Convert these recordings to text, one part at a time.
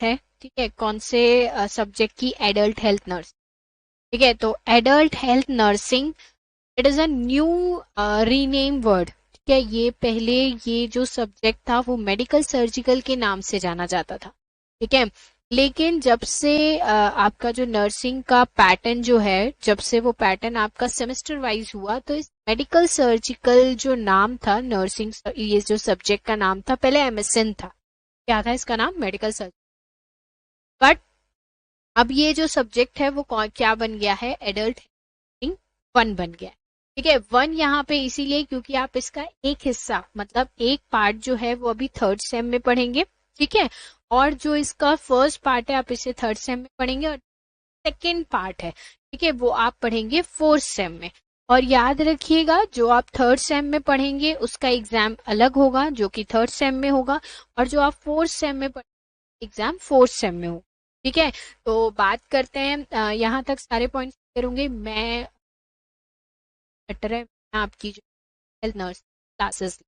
है, ठीक है, कौन से सब्जेक्ट की, एडल्ट हेल्थ नर्स, ठीक है। तो adult health nursing it is a new rename word, ठीक है। ये पहले ये जो सब्जेक्ट था वो मेडिकल सर्जिकल के नाम से जाना जाता था, ठीक है। लेकिन जब से आपका जो नर्सिंग का पैटर्न जो है, जब से वो पैटर्न आपका सेमेस्टर वाइज हुआ, तो इस मेडिकल सर्जिकल जो नाम था नर्सिंग, ये जो सब्जेक्ट का नाम था पहले एमएसएन था, क्या था इसका नाम, मेडिकल सर्जिकल। बट अब ये जो सब्जेक्ट है वो क्या बन गया है, एडल्ट हेल्थ वन बन गया है, ठीक है। वन यहाँ पे इसीलिए क्योंकि आप इसका एक हिस्सा, मतलब एक पार्ट जो है वो अभी थर्ड सेम में पढ़ेंगे, ठीक है। और जो इसका फर्स्ट पार्ट है आप इसे थर्ड सेम में पढ़ेंगे, और सेकेंड पार्ट है, ठीक है, वो आप पढ़ेंगे फोर्थ सेम में। और याद रखिएगा जो आप थर्ड सेम में पढ़ेंगे उसका एग्जाम अलग होगा जो कि थर्ड सेम में होगा, और जो आप फोर्थ सेम में पढ़ेंगे एग्जाम फोर्थ सेम में होगा, ठीक है। तो बात करते हैं, यहाँ तक सारे पॉइंट्स करूंगे मैं, बेटर है मैं आपकी जो हेल्थ नर्स क्लासेस।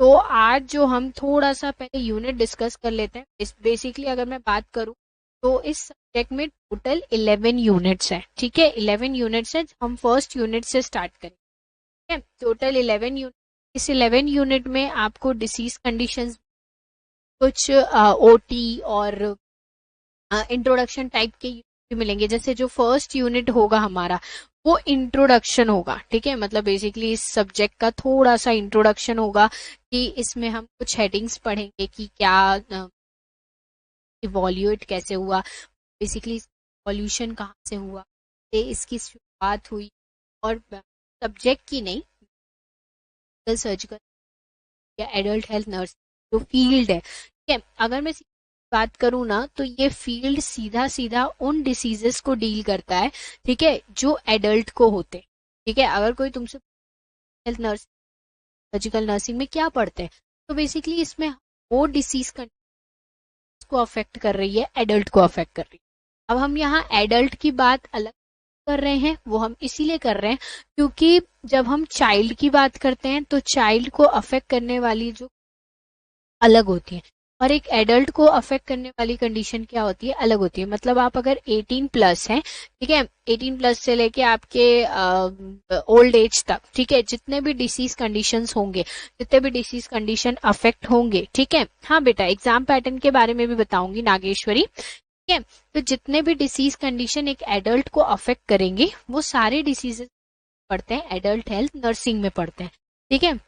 तो आज जो हम थोड़ा सा पहले यूनिट डिस्कस कर लेते हैं। इस बेसिकली अगर मैं बात करूं तो इस सब्जेक्ट में टोटल 11 यूनिट्स है, ठीक है, 11 यूनिट्स है। हम फर्स्ट यूनिट से स्टार्ट करें, ठीक है। टोटल 11 यूनिट, इस 11 यूनिट में आपको डिसीज कंडीशंस, कुछ ओटी और इंट्रोडक्शन टाइप के भी मिलेंगे। जैसे जो फर्स्ट यूनिट होगा हमारा वो इंट्रोडक्शन होगा, ठीक है, मतलब बेसिकली इस सब्जेक्ट का थोड़ा सा इंट्रोडक्शन होगा कि इसमें हम कुछ हेडिंग्स पढ़ेंगे कि क्या इवॉल्यूएट कैसे हुआ, बेसिकली इवोल्यूशन कहाँ से हुआ, इसकी शुरुआत हुई, और सब्जेक्ट की नहीं, सर्जिकल या एडल्ट हेल्थ नर्स जो फील्ड है, ठीक है। अगर मैं बात करूं ना तो ये फील्ड सीधा सीधा उन डिसीजेस को डील करता है, ठीक है, जो एडल्ट को होते, ठीक है। अगर कोई तुमसे हेल्थ नर्स, सर्जिकल नर्सिंग में क्या पढ़ते हैं, तो बेसिकली इसमें वो डिसीज को अफेक्ट कर रही है, एडल्ट को अफेक्ट कर रही है। अब हम यहाँ एडल्ट की बात अलग कर रहे हैं, वो हम इसीलिए कर रहे हैं क्योंकि जब हम चाइल्ड की बात करते हैं तो चाइल्ड को अफेक्ट करने वाली जो अलग होती है, और एक एडल्ट को अफेक्ट करने वाली कंडीशन क्या होती है, अलग होती है। मतलब आप अगर 18 प्लस हैं, ठीक है, 18 प्लस से लेके आपके ओल्ड एज तक, ठीक है, जितने भी डिसीज कंडीशंस होंगे, जितने भी डिसीज कंडीशन अफेक्ट होंगे, ठीक है। हाँ बेटा, एग्जाम पैटर्न के बारे में भी बताऊंगी नागेश्वरी, ठीक है। तो जितने भी डिसीज कंडीशन एक एडल्ट को अफेक्ट करेंगे वो सारे डिसीजेस पढ़ते हैं, एडल्ट हेल्थ नर्सिंग में पढ़ते हैं, ठीक है।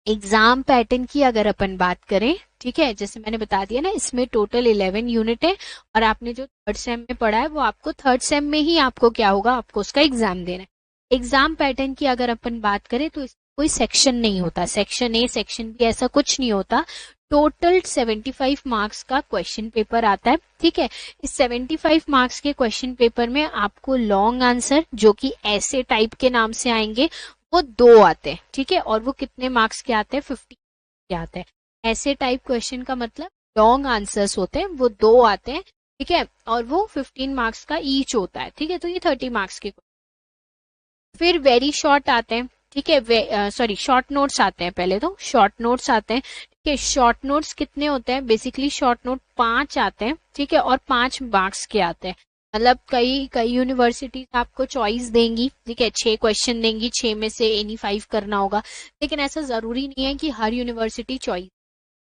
एग्जाम पैटर्न की अगर अपन बात करें, ठीक है, जैसे मैंने बता दिया ना, इसमें टोटल 11 यूनिट है, और आपने जो थर्ड सेम में पढ़ा है वो आपको थर्ड सेम में ही आपको क्या होगा, आपको उसका एग्जाम देना है। एग्जाम पैटर्न की अगर अपन बात करें तो इसमें कोई सेक्शन नहीं होता, सेक्शन ए सेक्शन बी ऐसा कुछ नहीं होता। टोटल 75 मार्क्स का क्वेश्चन पेपर आता है, ठीक है। इस 75 मार्क्स के क्वेश्चन पेपर में आपको लॉन्ग आंसर जो कि ऐसे टाइप के नाम से आएंगे वो 2 आते हैं, ठीक है। और वो कितने मार्क्स के आते हैं, 50 के आते हैं। ऐसे टाइप क्वेश्चन का मतलब लॉन्ग आंसर्स होते हैं, वो 2 आते हैं, ठीक है, और वो 15 मार्क्स का ईच होता है, ठीक है। तो ये 30 मार्क्स के। फिर वेरी शॉर्ट आते हैं, ठीक है, सॉरी शॉर्ट नोट्स आते हैं, पहले तो शॉर्ट नोट्स आते हैं, ठीक है। शॉर्ट नोट्स कितने होते हैं, बेसिकली शॉर्ट नोट 5 आते हैं, ठीक है, और 5 मार्क्स के आते हैं। मतलब कई कई यूनिवर्सिटीज आपको चॉइस देंगी, ठीक है, 6 क्वेश्चन देंगी, 6 में से एनी 5 करना होगा, लेकिन ऐसा जरूरी नहीं है कि हर यूनिवर्सिटी चॉइस,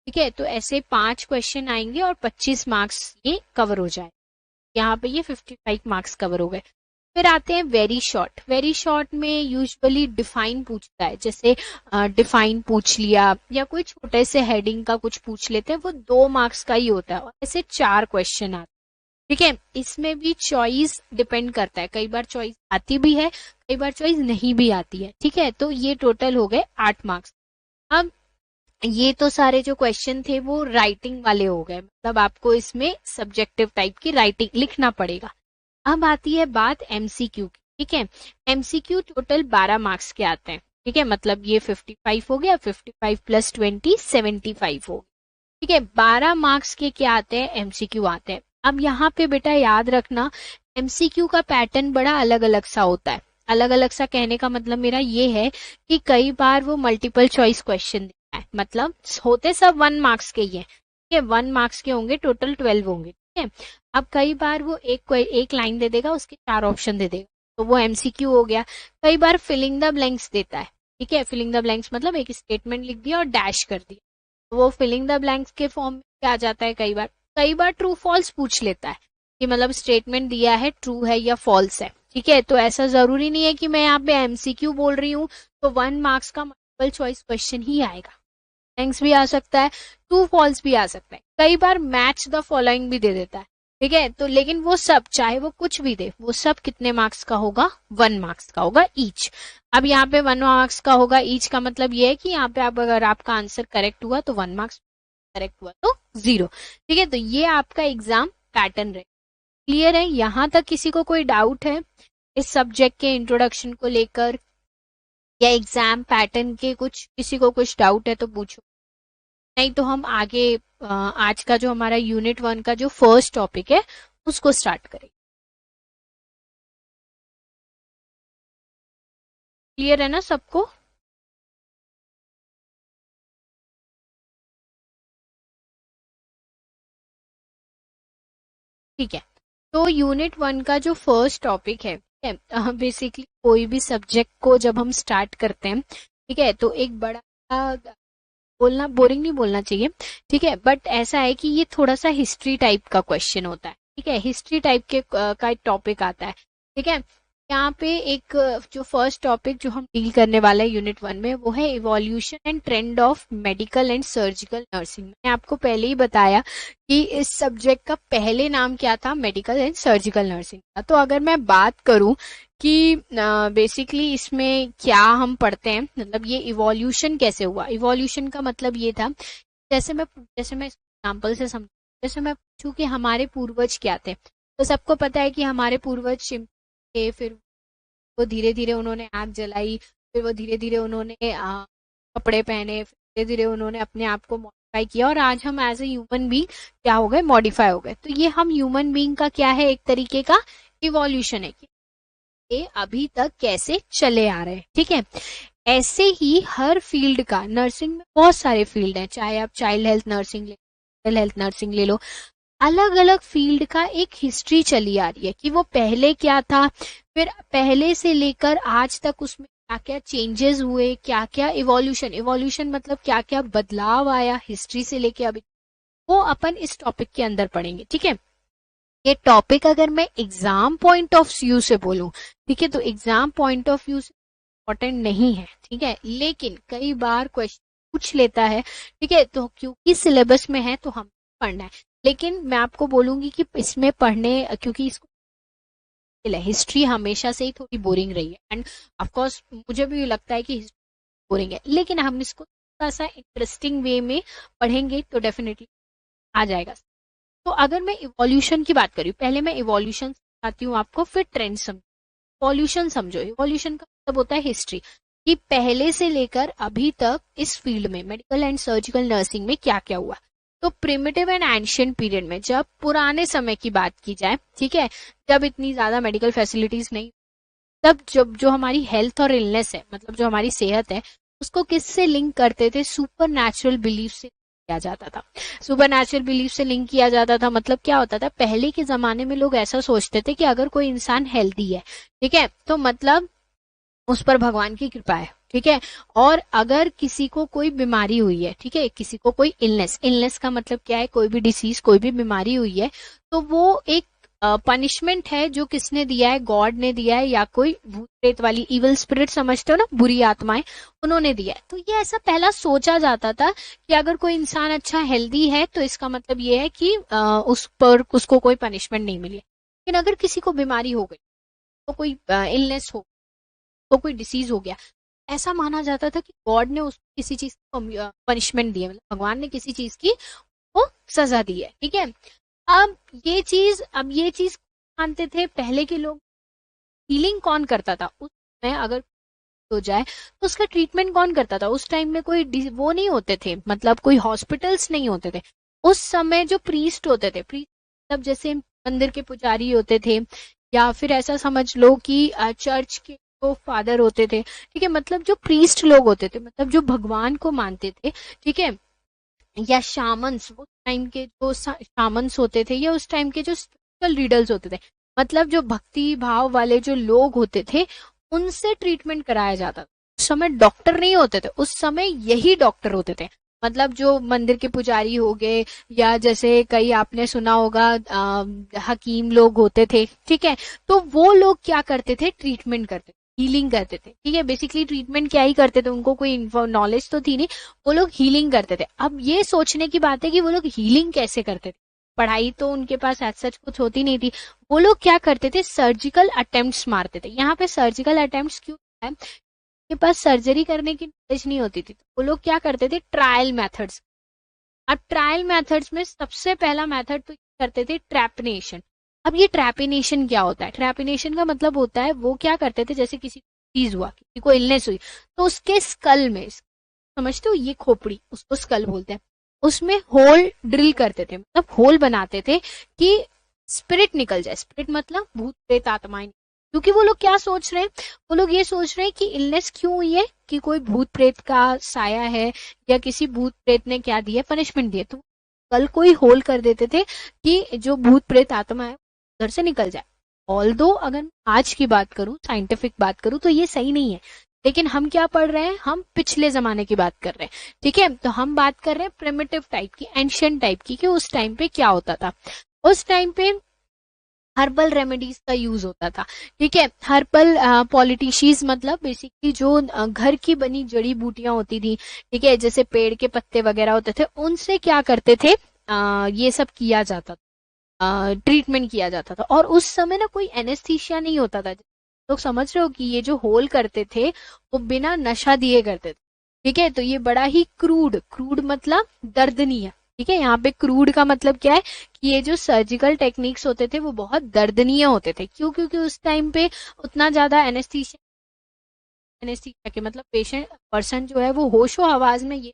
ठीक है। तो ऐसे 5 क्वेश्चन आएंगे और 25 मार्क्स ये कवर हो जाए, यहाँ पे ये 55 मार्क्स कवर हो गए। फिर आते हैं वेरी शॉर्ट। वेरी शॉर्ट में यूजुअली डिफाइन पूछता है, जैसे डिफाइन पूछ लिया या कोई छोटे से हेडिंग का कुछ पूछ लेते हैं, वो 2 मार्क्स का ही होता है, और ऐसे 4 क्वेश्चन आते हैं, ठीक है। इसमें भी चॉइस डिपेंड करता है, कई बार चॉइस आती भी है, कई बार चॉइस नहीं भी आती है, ठीक है। तो ये टोटल हो गए 8 मार्क्स। अब ये तो सारे जो क्वेश्चन थे वो राइटिंग वाले हो गए, मतलब आपको इसमें सब्जेक्टिव टाइप की राइटिंग लिखना पड़ेगा। अब आती है बात एमसीक्यू की, ठीक है। एमसीक्यू टोटल 12 मार्क्स के आते हैं, ठीक है, मतलब ये 55 हो गया, 55 प्लस 20 75 हो गया, ठीक है। 12 मार्क्स के क्या आते हैं, एमसीक्यू आते हैं। अब यहाँ पे बेटा याद रखना, एमसीक्यू का पैटर्न बड़ा अलग अलग सा होता है। अलग अलग सा कहने का मतलब मेरा ये है कि कई बार वो मल्टीपल चॉइस क्वेश्चन देता है, मतलब होते सब 1 मार्क्स के ही है, ठीक है, 1 मार्क्स के होंगे, टोटल 12 होंगे। ठीक है, अब कई बार वो एक लाइन दे देगा, उसके 4 ऑप्शन दे देगा, तो वो एमसीक्यू हो गया। कई बार फिलिंग द ब्लैंक्स देता है। ठीक है, फिलिंग द ब्लैंक्स मतलब एक स्टेटमेंट लिख दिया और डैश कर दिया, तो वो फिलिंग द ब्लैंक्स के फॉर्म में क्या आ जाता है। कई बार ट्रू फॉल्स पूछ लेता है कि मतलब स्टेटमेंट दिया है ट्रू है या फॉल्स है। ठीक है, तो ऐसा जरूरी नहीं है कि मैं यहाँ पे एमसीक्यू बोल रही हूँ तो 1 मार्क्स का मल्टीपल चॉइस क्वेश्चन ही आएगा। ब्लैंक्स भी आ सकता है, ट्रू फॉल्स भी आ सकता है, कई बार मैच द फॉलोइंग भी दे देता है। ठीक है, तो लेकिन वो सब चाहे वो कुछ भी दे, वो सब कितने मार्क्स का होगा, 1 मार्क्स का होगा ईच। अब यहाँ पे 1 मार्क्स का होगा ईच का मतलब ये है कि यहाँ पे आप अगर आपका आंसर करेक्ट हुआ तो 1 मार्क्स, करेक्ट हुआ तो 0। ठीक है, तो ये आपका एग्जाम पैटर्न रहे। क्लियर है, यहाँ तक किसी को कोई डाउट है इस सब्जेक्ट के इंट्रोडक्शन को लेकर, या एग्जाम पैटर्न के कुछ, किसी को कुछ डाउट है तो पूछो, नहीं तो हम आगे आज का जो हमारा यूनिट 1 का जो फर्स्ट टॉपिक है उसको स्टार्ट करेंगे। क्लियर है ना सबको? ठीक है, तो यूनिट 1 का जो फर्स्ट टॉपिक है, बेसिकली कोई भी सब्जेक्ट को जब हम स्टार्ट करते हैं, ठीक है, तो एक बड़ा, बोलना बोरिंग नहीं बोलना चाहिए, ठीक है, बट ऐसा है कि ये थोड़ा सा हिस्ट्री टाइप का क्वेश्चन होता है। ठीक है, हिस्ट्री टाइप के का टॉपिक आता है। ठीक है, यहाँ पे एक जो फर्स्ट टॉपिक जो हम डील करने वाला है यूनिट 1 में, वो है evolution and trend of medical and surgical nursing. मैंने आपको पहले ही बताया कि इस सब्जेक्ट का पहले नाम क्या था, मेडिकल एंड सर्जिकल नर्सिंग का। तो अगर मैं बात करूं कि बेसिकली इसमें क्या हम पढ़ते हैं, मतलब ये इवोल्यूशन कैसे हुआ। इवोल्यूशन का मतलब ये था, जैसे मैं एग्जाम्पल से समझ, जैसे मैं पूछूं कि हमारे पूर्वज क्या थे, तो सबको पता है कि हमारे पूर्वज थे, फिर वो धीरे धीरे उन्होंने आग जलाई, फिर वो धीरे धीरे उन्होंने कपड़े पहने, फिर धीरे धीरे उन्होंने अपने आप को मॉडिफाई किया, और आज हम एज ए ह्यूमन बीइंग क्या हो गए, मॉडिफाई हो गए। तो ये हम ह्यूमन बीइंग का क्या है, एक तरीके का इवोल्यूशन है कि ये अभी तक कैसे चले आ रहे हैं। ठीक है, ऐसे ही हर फील्ड का, नर्सिंग में बहुत सारे फील्ड हैं, चाहे आप चाइल्ड हेल्थ नर्सिंग ले, मेंटल हेल्थ नर्सिंग ले लो, अलग अलग फील्ड का एक हिस्ट्री चली आ रही है कि वो पहले क्या था, फिर पहले से लेकर आज तक उसमें क्या क्या चेंजेस हुए, क्या क्या इवोल्यूशन मतलब क्या क्या बदलाव आया हिस्ट्री से लेके अभी, वो अपन इस टॉपिक के अंदर पढ़ेंगे। ठीक है, ये टॉपिक अगर मैं एग्जाम पॉइंट ऑफ व्यू से बोलूं, ठीक है, तो एग्जाम पॉइंट ऑफ व्यू से इम्पोर्टेंट नहीं है। ठीक है, लेकिन कई बार क्वेश्चन पूछ लेता है। ठीक है, तो क्योंकि सिलेबस में है तो हम पढ़ना है, लेकिन मैं आपको बोलूंगी कि इसमें पढ़ने, क्योंकि इसको हिस्ट्री हमेशा से ही थोड़ी बोरिंग रही है, एंड ऑफ कोर्स मुझे भी लगता है कि हिस्ट्री बोरिंग है, लेकिन हम इसको थोड़ा सा इंटरेस्टिंग वे में पढ़ेंगे तो डेफिनेटली आ जाएगा। तो अगर मैं इवोल्यूशन की बात करूँ, पहले मैं इवोल्यूशन समझाती हूँ आपको, फिर ट्रेंड समझो। इवोल्यूशन समझो, इवोल्यूशन का मतलब होता है हिस्ट्री, कि पहले से लेकर अभी तक इस फील्ड में, मेडिकल एंड सर्जिकल नर्सिंग में क्या क्या हुआ। तो प्रिमिटिव एंड एंशिएंट पीरियड में, जब पुराने समय की बात की जाए, ठीक है, जब इतनी ज्यादा मेडिकल फैसिलिटीज नहीं, तब जब जो हमारी हेल्थ और इलनेस है, मतलब जो हमारी सेहत है, उसको किससे लिंक करते थे, सुपर नेचुरल बिलीफ से किया जाता था। सुपर नेचुरल बिलीफ से लिंक किया जाता था, मतलब क्या होता था, पहले के जमाने में लोग ऐसा सोचते थे कि अगर कोई इंसान हेल्दी है, ठीक है, तो मतलब उस पर भगवान की कृपा है। ठीक है, और अगर किसी को कोई बीमारी हुई है, ठीक है, किसी को कोई इलनेस का मतलब क्या है, कोई भी डिसीज, कोई भी बीमारी हुई है, तो वो एक पनिशमेंट है जो किसने दिया है, गॉड ने दिया है, या कोई भूत प्रेत वाली इविल स्पिरिट समझते हो ना, बुरी आत्माएं, उन्होंने दिया है। तो ये ऐसा पहला सोचा जाता था कि अगर कोई इंसान अच्छा हेल्दी है तो इसका मतलब ये है कि उस पर उसको कोई पनिशमेंट नहीं मिली है। लेकिन अगर किसी को बीमारी हो गई, तो कोई इलनेस हो, तो कोई डिसीज हो गया, ऐसा माना जाता था कि गॉड ने उसको किसी चीज की पनिशमेंट दी है, मतलब भगवान ने किसी चीज की वो सजा दी है। ठीक है, अब ये चीज मानते थे पहले के लोग। हीलिंग कौन करता था उस समय, अगर हो जाए तो उसका ट्रीटमेंट कौन करता था, उस टाइम में कोई वो नहीं होते थे, मतलब कोई हॉस्पिटल्स नहीं होते थे। उस समय जो प्रीस्ट होते थे, प्रीस्ट मतलब जैसे मंदिर के पुजारी होते थे, या फिर ऐसा समझ लो कि चर्च के जो फादर होते थे, ठीक है, मतलब जो प्रीस्ट लोग होते थे, मतलब जो भगवान को मानते थे, ठीक है, या शामन्स, उस टाइम के जो शामन्स होते थे या उस टाइम के जो स्पिरिचुअल रीडर्स होते थे, मतलब जो भक्ति भाव वाले जो लोग होते थे, उनसे ट्रीटमेंट कराया जाता था। उस समय डॉक्टर नहीं होते थे, उस समय यही डॉक्टर होते थे। मतलब जो मंदिर के पुजारी हो गए, या जैसे कई आपने सुना होगा हकीम लोग होते थे, ठीक है, तो वो लोग क्या करते थे, ट्रीटमेंट करते थे, हीलिंग करते थे, ठीक है। बेसिकली ट्रीटमेंट क्या ही करते थे, उनको कोई नॉलेज तो थी नहीं, वो लोग हीलिंग करते थे। अब ये सोचने की बात है कि वो लोग हीलिंग कैसे करते थे, पढ़ाई तो उनके पास एज सच कुछ होती नहीं थी। वो लोग क्या करते थे, सर्जिकल अटेम्प्ट्स मारते थे। यहाँ पे सर्जिकल अटेम्प्ट्स क्यों है, उनके पास सर्जरी करने की नॉलेज नहीं होती थी, तो वो लोग क्या करते थे, ट्रायल मेथड्स। अब ट्रायल मेथड्स में सबसे पहला मेथड तो करते थे ट्रैपिनेशन। अब ये ट्रैपिनेशन क्या होता है, ट्रैपिनेशन का मतलब होता है, वो क्या करते थे, जैसे किसी चीज हुआ, किसी को इलनेस हुई, तो उसके स्कल में, समझते हो, ये खोपड़ी, उसको स्कल बोलते हैं, उसमें होल ड्रिल करते थे, मतलब होल बनाते थे कि स्पिरिट निकल जाए। स्पिरिट मतलब भूत प्रेत आत्माएं। क्योंकि वो लोग क्या सोच रहे हैं, वो लोग ये सोच रहे हैं कि इलनेस क्यों हुई है, कि कोई भूत प्रेत का साया है, या किसी भूत प्रेत ने क्या दिया, पनिशमेंट दिया, तो कल कोई होल कर देते थे कि जो भूत प्रेत आत्मा है उधर से निकल जाए। ऑल्दो अगर आज की बात करूं, साइंटिफिक बात करूं, तो ये सही नहीं है, लेकिन हम क्या पढ़ रहे हैं, हम पिछले जमाने की बात कर रहे हैं, ठीक है। तो हम बात कर रहे हैं प्रिमिटिव टाइप की, एंशियंट टाइप की, कि उस टाइम पे क्या होता था। उस टाइम पे हर्बल रेमेडीज का यूज होता था, ठीक है। हर्बल पॉलिटिशीज मतलब बेसिकली जो घर की बनी जड़ी बूटियां होती थी, ठीक है, जैसे पेड़ के पत्ते वगैरह होते थे, उनसे क्या करते थे, ये सब किया जाता था, ट्रीटमेंट किया जाता था। और उस समय ना कोई एनेस्थीसिया नहीं होता था। लोग समझ रहे हो कि ये जो होल करते थे वो बिना नशा दिए करते थे, ठीक है। तो ये बड़ा ही क्रूड, क्रूड मतलब दर्दनीय, ठीक है। यहाँ पे क्रूड का मतलब क्या है, कि ये जो सर्जिकल टेक्निक्स होते थे वो बहुत दर्दनीय होते थे। क्यों, क्योंकि उस टाइम पे उतना ज्यादा एनेस्थीसिया, एनेस्थीसिया के मतलब पेशेंट पर्सन जो है वो होशो हवास में ये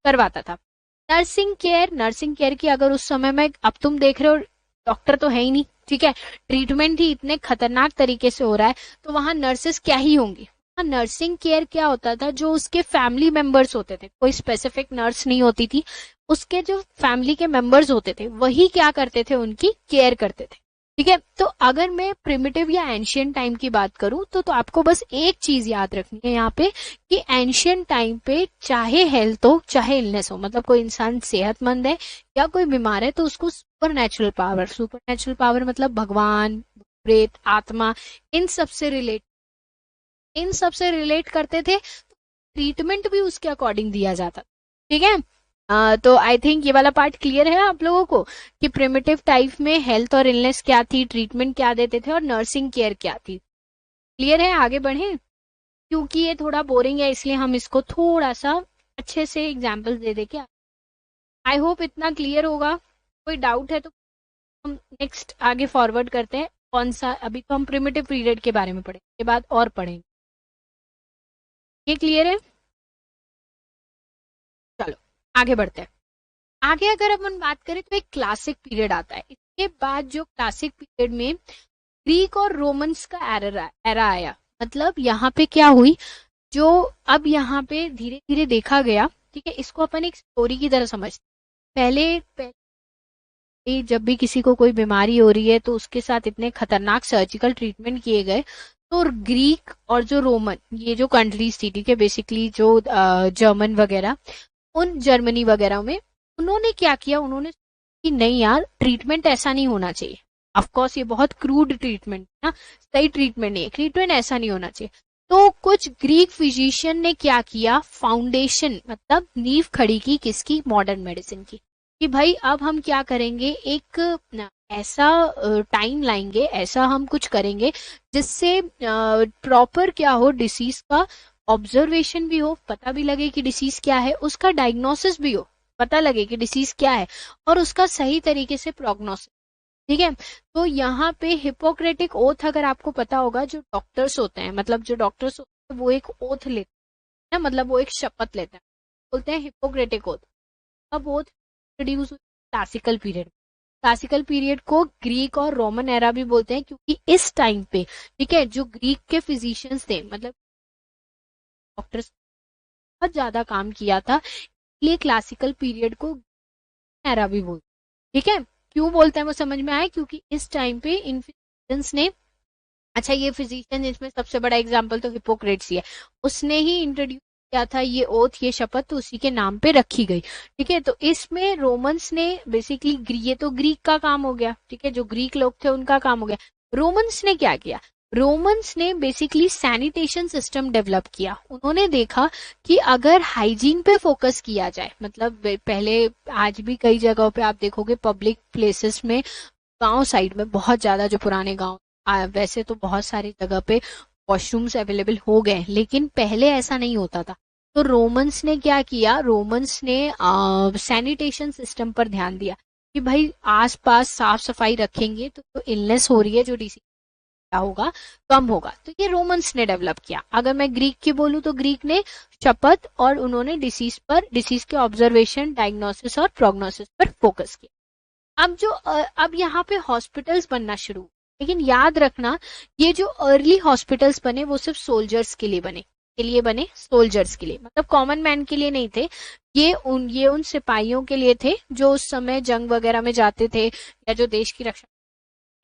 करवाता था। नर्सिंग केयर, नर्सिंग केयर की अगर उस समय में, अब तुम देख रहे हो डॉक्टर तो है ही नहीं, ठीक है, ट्रीटमेंट ही इतने खतरनाक तरीके से हो रहा है, तो वहां नर्सेस क्या ही होंगी। नर्सिंग केयर क्या होता था, जो उसके फैमिली मेंबर्स होते थे, कोई स्पेसिफिक नर्स नहीं होती थी, उसके जो फैमिली के मेंबर्स होते थे वही क्या करते थे, उनकी केयर करते थे, ठीक है। तो अगर मैं प्रिमिटिव या एंशियंट टाइम की बात करूं, तो आपको बस एक चीज याद रखनी है यहाँ पे, कि एंशियंट टाइम पे चाहे हेल्थ हो चाहे इलनेस हो, मतलब कोई इंसान सेहतमंद है या कोई बीमार है, तो उसको super natural power, super natural power मतलब भगवान, प्रेत, आत्मा, इन सब से रिलेट, इन सब से रिलेट करते थे। ट्रीटमेंट भी उसके अकॉर्डिंग दिया जाता, ठीक है। तो आई थिंक ये वाला पार्ट क्लियर है आप लोगों को, कि प्रिमिटिव टाइप में हेल्थ और इलनेस क्या थी, ट्रीटमेंट क्या देते थे, और नर्सिंग केयर क्या थी। क्लियर है, आगे बढ़े, क्योंकि ये थोड़ा बोरिंग है इसलिए हम इसको थोड़ा सा अच्छे से एग्जाम्पल दे दे के, आई होप इतना क्लियर होगा। कोई डाउट है तो हम नेक्स्ट आगे फॉरवर्ड करते हैं। कौन सा, अभी तो हम प्रिमिटिव पीरियड के बारे में पढ़ेंगे, के बाद और पढ़ेंगे, ये क्लियर है। चलो आगे बढ़ते हैं। आगे अगर अपन बात करें तो एक क्लासिक पीरियड आता है। इसके बाद जो क्लासिक पीरियड में ग्रीक और रोमन्स का एरा आया, मतलब यहाँ पे क्या हुई, जो अब यहाँ पे धीरे धीरे देखा गया, ठीक है, इसको अपन एक स्टोरी की तरह समझते। पहले जब भी किसी को कोई बीमारी हो रही है तो उसके साथ इतने खतरनाक सर्जिकल ट्रीटमेंट किए गए, तो ग्रीक और जो रोमन, ये जो कंट्रीज थी, ठीक है, बेसिकली जो जर्मन वगैरह, उन जर्मनी वगैरह में उन्होंने क्या किया, उन्होंने कि नहीं यार, ट्रीटमेंट ऐसा नहीं होना चाहिए। ऑफ कोर्स ये बहुत क्रूड ट्रीटमेंट ना, सही ट्रीटमेंट नहीं है, ट्रीटमेंट ऐसा नहीं होना चाहिए। तो कुछ ग्रीक फिजिशियन ने क्या किया, फाउंडेशन मतलब नींव खड़ी की, किसकी, मॉडर्न मेडिसिन की, कि भाई अब हम क्या करेंगे, एक ऐसा टाइम लाएंगे, ऐसा हम कुछ करेंगे जिससे प्रॉपर क्या हो, डिसीज का ऑब्जर्वेशन भी हो, पता भी लगे कि डिसीज क्या है, उसका डायग्नोसिस भी हो, पता लगे कि डिसीज क्या है, और उसका सही तरीके से प्रोग्नोसिस, ठीक है। तो यहाँ पे हिपोक्रेटिक ओथ, अगर आपको पता होगा, जो डॉक्टर्स होते हैं, मतलब जो डॉक्टर्स होते हैं वो एक ओथ लेते हैं, मतलब वो एक शपथ लेते हैं, बोलते हैं हिपोक्रेटिक ओथ। अब ओथ इंट्रोड्यूस हुई क्लासिकल पीरियड। क्लासिकल पीरियड को ग्रीक और रोमन एरा भी बोलते हैं, क्योंकि इस टाइम पे, ठीक है, जो ग्रीक के फिजिशियंस थे, मतलब डॉक्टर्स, बहुत ज्यादा काम किया था लिए क्लासिकल पीरियड को एरा भी बोलते हैं। ठीक है, क्यों बोलते हैं वो समझ में आए, क्योंकि इस टाइम पे इन फिजिशियंस ने, अच्छा ये फिजिशियन इसमें सबसे बड़ा एग्जाम्पल तो हिपोक्रेट्स ही है, उसने ही इंट्रोड्यूस किया था ये ओथ, ये शपथ, तो उसी के नाम पे रखी गई। ठीक है, तो इसमें रोमन्स ने बेसिकली, ये तो ग्रीक का काम हो गया, ठीक है, जो ग्रीक लोग थे उनका काम हो गया। रोमन्स ने क्या किया, रोमन्स ने बेसिकली सैनिटेशन सिस्टम डेवलप किया। उन्होंने देखा कि अगर हाइजीन पे फोकस किया जाए, मतलब पहले, आज भी कई जगहों पे आप देखोगे पब्लिक प्लेसेस में, गांव साइड में बहुत ज्यादा, जो पुराने गांव, वैसे तो बहुत सारी जगह पे वॉशरूम्स अवेलेबल हो गए, लेकिन पहले ऐसा नहीं होता था। तो रोमन्स ने क्या किया, रोमन्स ने सैनिटेशन सिस्टम पर ध्यान दिया कि भाई आसपास साफ सफाई रखेंगे तो इलनेस हो रही है, जो डिसीज क्या होगा, कम होगा। तो ये रोमन्स ने डेवलप किया। अगर मैं ग्रीक की बोलूं तो ग्रीक ने शपथ, और उन्होंने डिसीज पर, डिसीज के ऑब्जर्वेशन, डायग्नोसिस और प्रोग्नोसिस पर फोकस किया। अब यहाँ पे हॉस्पिटल्स बनना शुरू, लेकिन याद रखना ये जो अर्ली हॉस्पिटल्स बने वो सिर्फ सोल्जर्स के लिए बने, सोल्जर्स के लिए, मतलब कॉमन मैन के लिए नहीं थे। ये उन सिपाहियों के लिए थे जो उस समय जंग वगैरह में जाते थे, या जो देश की रक्षा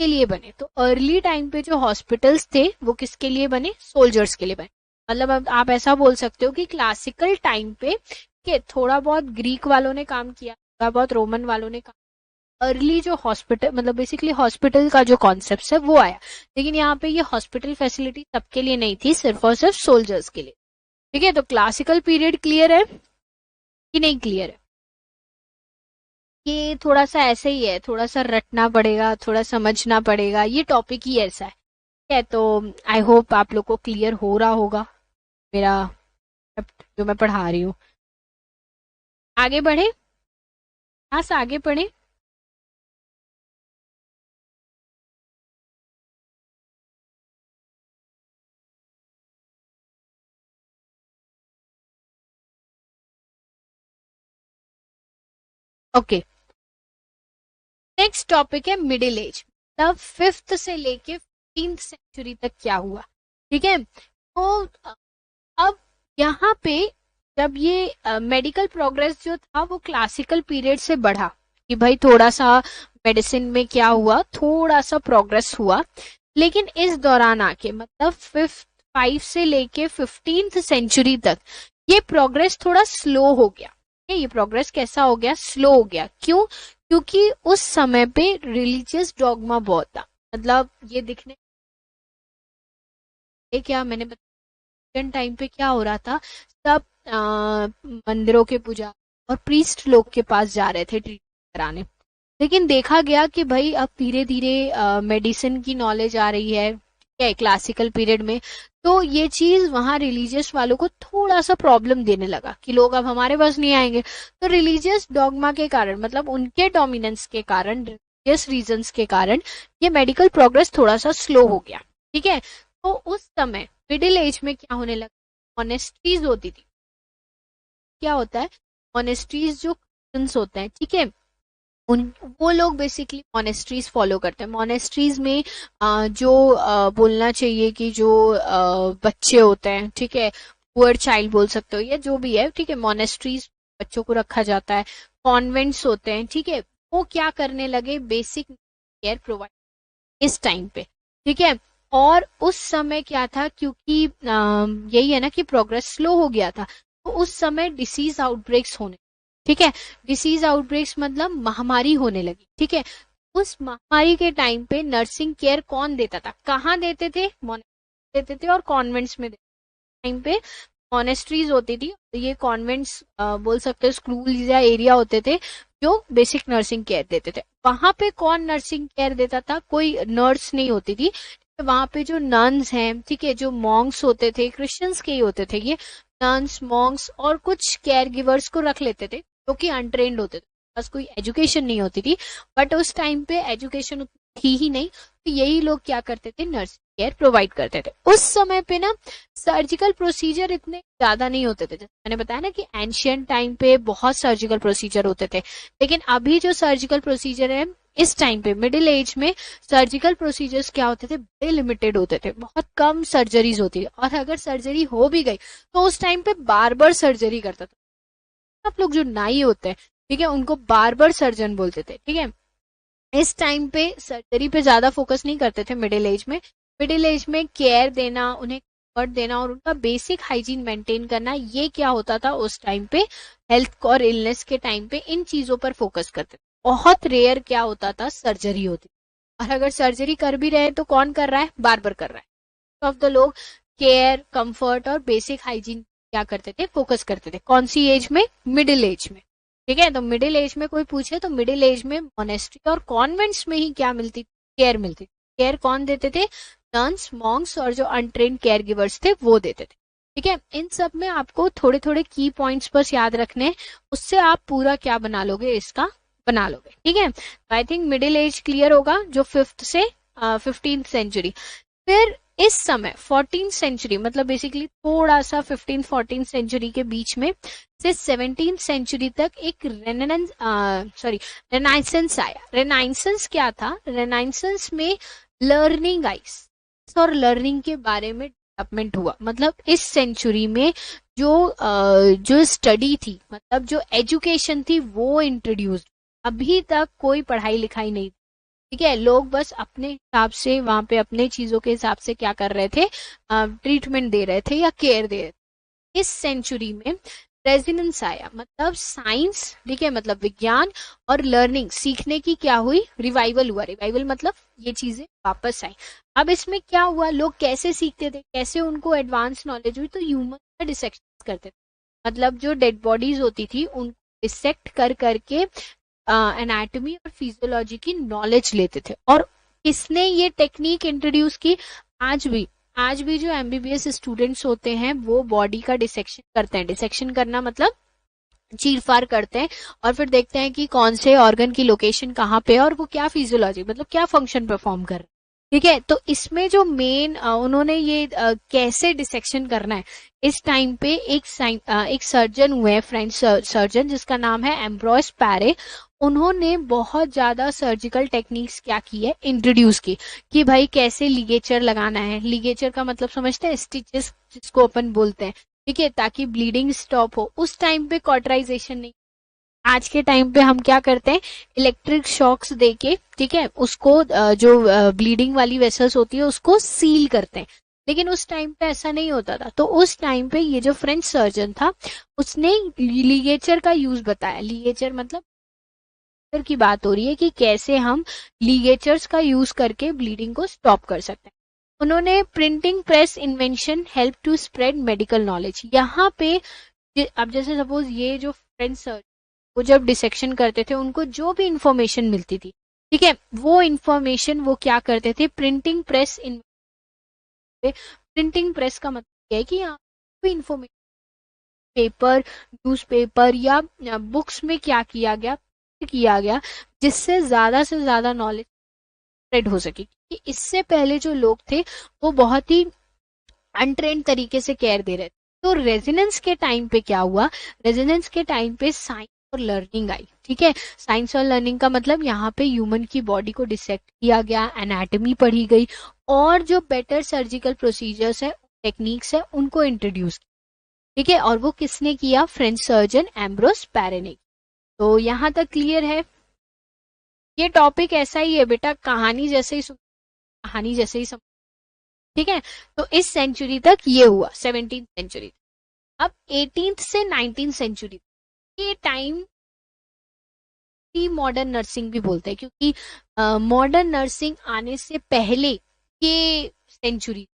के लिए बने। तो अर्ली टाइम पे जो हॉस्पिटल्स थे वो किसके लिए बने, सोल्जर्स के लिए बने। मतलब अब आप ऐसा बोल सकते हो कि क्लासिकल टाइम पे के थोड़ा बहुत ग्रीक वालों ने काम किया, थोड़ा बहुत रोमन वालों ने काम, अर्ली जो हॉस्पिटल, मतलब बेसिकली हॉस्पिटल का जो कॉन्सेप्ट है वो आया। लेकिन यहाँ पे ये हॉस्पिटल फैसिलिटी सबके लिए नहीं थी, सिर्फ और सिर्फ सोल्जर्स के लिए। ठीक है, तो क्लासिकल पीरियड क्लियर है कि नहीं क्लियर है? ये थोड़ा सा ऐसे ही है, थोड़ा सा रटना पड़ेगा, थोड़ा समझना पड़ेगा, ये टॉपिक ही ऐसा है। ठीक है, तो आई होप आप लोग को क्लियर हो रहा होगा मेरा जो मैं पढ़ा रही हूँ। आगे बढ़े, यहाँ से आगे बढ़े। ओके, नेक्स्ट टॉपिक है मिडिल एज, मतलब 5th से लेके 15th सेंचुरी तक क्या हुआ। ठीक है, तो अब यहाँ पे जब ये मेडिकल प्रोग्रेस जो था वो क्लासिकल पीरियड से बढ़ा, कि भाई थोड़ा सा मेडिसिन में क्या हुआ, थोड़ा सा प्रोग्रेस हुआ। लेकिन इस दौरान आके, मतलब 5 से लेके 15th सेंचुरी तक ये प्रोग्रेस थोड़ा स्लो हो गया। ये प्रोग्रेस कैसा हो गया, स्लो हो गया। क्यों? क्योंकि उस समय पे रिलीजियस डॉगमा बहुत था। मतलब ये दिखने, ये क्या मैंने टाइम पे क्या हो रहा था, सब मंदिरों के पुजारी और प्रीस्ट लोग के पास जा रहे थे ट्रीटमेंट कराने। लेकिन देखा गया कि भाई अब धीरे धीरे मेडिसिन की नॉलेज आ रही है, क्या क्लासिकल पीरियड में, तो ये चीज वहां रिलीजियस वालों को थोड़ा सा प्रॉब्लम देने लगा कि लोग अब हमारे पास नहीं आएंगे। तो रिलीजियस डॉगमा के कारण, मतलब उनके डोमिनेंस के कारण, रिलीजियस रीजंस के कारण ये मेडिकल प्रोग्रेस थोड़ा सा स्लो हो गया। ठीक है, तो उस समय मिडिल एज में क्या होने लगा, मॉनेस्ट्रीज होती थी। क्या होता है, मॉनेस्ट्रीज जो क्रिश्चियंस होते हैं, ठीक है, उन वो लोग बेसिकली मॉनेस्ट्रीज फॉलो करते हैं। मॉनेस्ट्रीज में जो बोलना चाहिए कि जो बच्चे होते हैं, ठीक है, पुअर चाइल्ड बोल सकते हो या जो भी है, ठीक है, मॉनेस्ट्रीज बच्चों को रखा जाता है। कॉन्वेंट्स होते हैं, ठीक है, वो क्या करने लगे, बेसिक केयर प्रोवाइड इस टाइम पे। ठीक है, और उस समय क्या था, क्योंकि यही है ना कि प्रोग्रेस स्लो हो गया था, तो उस समय डिसीज आउटब्रेक्स होने, ठीक है, डिसीज आउटब्रेक्स मतलब महामारी होने लगी। ठीक है, उस महामारी के टाइम पे नर्सिंग केयर कौन देता था, कहाँ देते थे, मॉनेस्ट्री देते थे और कॉन्वेंट्स में टाइम पे मॉनेस्ट्रीज होती थी। ये कॉन्वेंट्स बोल सकते हो, स्कूल या एरिया होते थे जो बेसिक नर्सिंग केयर देते थे। वहां पे कौन नर्सिंग केयर देता था, कोई नर्स नहीं होती थी। वहां पे जो नन्स हैं, ठीक है, जो मॉन्क्स होते थे, क्रिश्चियंस के ही होते थे ये नन्स, मॉन्क्स, और कुछ केयर गिवर्स को रख लेते थे जो कि अनट्रेन्ड होते थे, बस कोई एजुकेशन नहीं होती थी। बट उस टाइम पे एजुकेशन थी ही नहीं, तो यही लोग क्या करते थे, नर्सिंग केयर प्रोवाइड करते थे। उस समय पे ना सर्जिकल प्रोसीजर इतने ज्यादा नहीं होते थे, जैसे मैंने बताया ना कि एंशियंट टाइम पे बहुत सर्जिकल प्रोसीजर होते थे। लेकिन अभी जो सर्जिकल प्रोसीजर है इस टाइम पे मिडिल एज में, सर्जिकल प्रोसीजर्स क्या होते थे, बड़े लिमिटेड होते थे, बहुत कम सर्जरीज होती थी। और अगर सर्जरी हो भी गई तो उस टाइम पे बार बार सर्जरी करता था, आप लोग जो नाई होते हैं, ठीक है, उनको बार्बर सर्जन बोलते थे, ठीक है। इस टाइम पे सर्जरी पे ज्यादा फोकस नहीं करते थे मिडिल एज में। मिडिल एज में केयर देना, उन्हें कंफर्ट देना और उनका बेसिक हाइजीन मेंटेन करना, ये क्या होता था उस टाइम पे, हेल्थ और इलनेस के टाइम पे इन चीजों पर फोकस करते थे। बहुत रेयर क्या होता था, सर्जरी होती। और अगर सर्जरी कर भी रहे तो कौन कर रहा है, बार्बर कर रहा है। ऑफ द लोग केयर, कंफर्ट और बेसिक हाइजीन क्या करते थे, फोकस करते थे। कौन सी एज में, मिडिल एज में, ठीक है। तो मिडिल एज में कोई पूछे तो मिडिल एज में मोनेस्ट्री और कॉन्वेंट्स में ही क्या मिलती, केयर मिलती। केयर कौन देते थे, नन्स, मॉन्क्स और जो अनट्रेन्ड केयर गिवर्स थे वो देते थे, ठीक है। इन सब में आपको थोड़े थोड़े की पॉइंट्स बस याद रखने हैं, उससे आप पूरा क्या बना लोगे, इसका बना लोगे, ठीक है। I think middle age clear होगा, जो 5th से 15th सेंचुरी। फिर इस समय 14th सेंचुरी, मतलब बेसिकली थोड़ा सा 15th 14th सेंचुरी के बीच में से 17th सेंचुरी तक एक रेनाइसेंस आया। रेनाइसेंस क्या था, रेनाइसेंस में लर्निंग आई और लर्निंग के बारे में डेवलपमेंट हुआ। मतलब इस सेंचुरी में जो स्टडी थी, मतलब जो एजुकेशन थी वो इंट्रोड्यूस। अभी तक कोई पढ़ाई लिखाई नहीं, ठीक है। लोग बस अपने हिसाब से वहां पे अपने चीजों के हिसाब से क्या कर रहे थे, ट्रीटमेंट दे रहे थे या केयर दे रहे थे। इस सेंचुरी में रेजिडेंस आया, मतलब साइंस, ठीक है, मतलब विज्ञान और लर्निंग, सीखने की क्या हुई, रिवाइवल हुआ। रिवाइवल मतलब ये चीजें वापस आई। अब इसमें क्या हुआ, लोग कैसे सीखते थे, कैसे उनको एडवांस नॉलेज हुई, तो ह्यूमन का डिसेक्शन करते थे। मतलब जो डेड बॉडीज होती थी उनको डिसेक्ट कर करके एनाटॉमी और फिजियोलॉजी की नॉलेज लेते थे। और किसने ये टेक्निक इंट्रोड्यूस की, आज भी जो एमबीबीएस स्टूडेंट्स होते हैं वो बॉडी का डिसेक्शन करते हैं। डिसेक्शन करना मतलब चीर फाड़ करते हैं और फिर देखते हैं कि कौन से ऑर्गन की लोकेशन कहाँ पे है और वो क्या फिजियोलॉजी, मतलब क्या फंक्शन परफॉर्म कर रहे हैं, ठीक है। तो इसमें जो मेन उन्होंने ये कैसे डिसेक्शन करना है, इस टाइम पे एक सर्जन हुए हैं, फ्रेंच सर्जन, जिसका नाम है एम्ब्रोस पैरे। उन्होंने बहुत ज्यादा सर्जिकल टेक्निक्स क्या की है, इंट्रोड्यूस की, कि भाई कैसे लिगेचर लगाना है। लिगेचर का मतलब समझते हैं, स्टिचेस जिसको अपन बोलते हैं, ठीक है, ताकि ब्लीडिंग स्टॉप हो। उस टाइम पे कॉटराइजेशन नहीं, आज के टाइम पे हम क्या करते हैं, इलेक्ट्रिक शॉक्स देके, ठीक है, उसको जो ब्लीडिंग वाली वेसल्स होती है उसको सील करते हैं। लेकिन उस टाइम पे ऐसा नहीं होता था। तो उस टाइम पे ये जो फ्रेंच सर्जन था उसने लिगेचर का यूज बताया। लिगेचर मतलब की बात हो रही है कि कैसे हम लिगेचर्स का यूज करके ब्लीडिंग को स्टॉप कर सकते हैं। उन्होंने printing press invention help to spread medical knowledge. यहाँ पे अब जैसे सपोज ये जो फ्रेंच सर्जन, वो जब डिसेक्शन करते थे उनको जो भी इंफॉर्मेशन मिलती थी, ठीक है, वो इंफॉर्मेशन वो क्या करते थे, प्रिंटिंग प्रेस प्रिंटिंग प्रेस का मतलब क्या है कि यहाँ कोई इंफॉर्मेशन पेपर, न्यूज़पेपर या बुक्स में क्या किया गया जिससे से ज्यादा नॉलेज स्प्रेड हो सके। कि इससे पहले जो लोग थे वो बहुत ही अनट्रेंड तरीके से केयर दे रहे थे। तो रेजिडेंस के टाइम पे क्या हुआ, रेजिडेंस के टाइम पे साइंस और लर्निंग आई, ठीक है। साइंस और लर्निंग का मतलब यहाँ पे ह्यूमन की बॉडी को डिसेक्ट किया गया, एनाटॉमी पढ़ी गई और जो बेटर सर्जिकल प्रोसीजर्स है, टेक्निक्स है, उनको इंट्रोड्यूस किया, ठीक है। और वो किसने किया, फ्रेंच सर्जन एम्ब्रोस पैरे ने। तो यहाँ तक क्लियर है। ये टॉपिक ऐसा ही है बेटा, कहानी जैसे ही समझ, ठीक है। तो इस सेंचुरी तक ये हुआ, 17th सेंचुरी। अब 18th से 19th सेंचुरी ये टाइम प्री मॉडर्न नर्सिंग भी बोलते हैं, क्योंकि मॉडर्न नर्सिंग आने से पहले के सेंचुरी,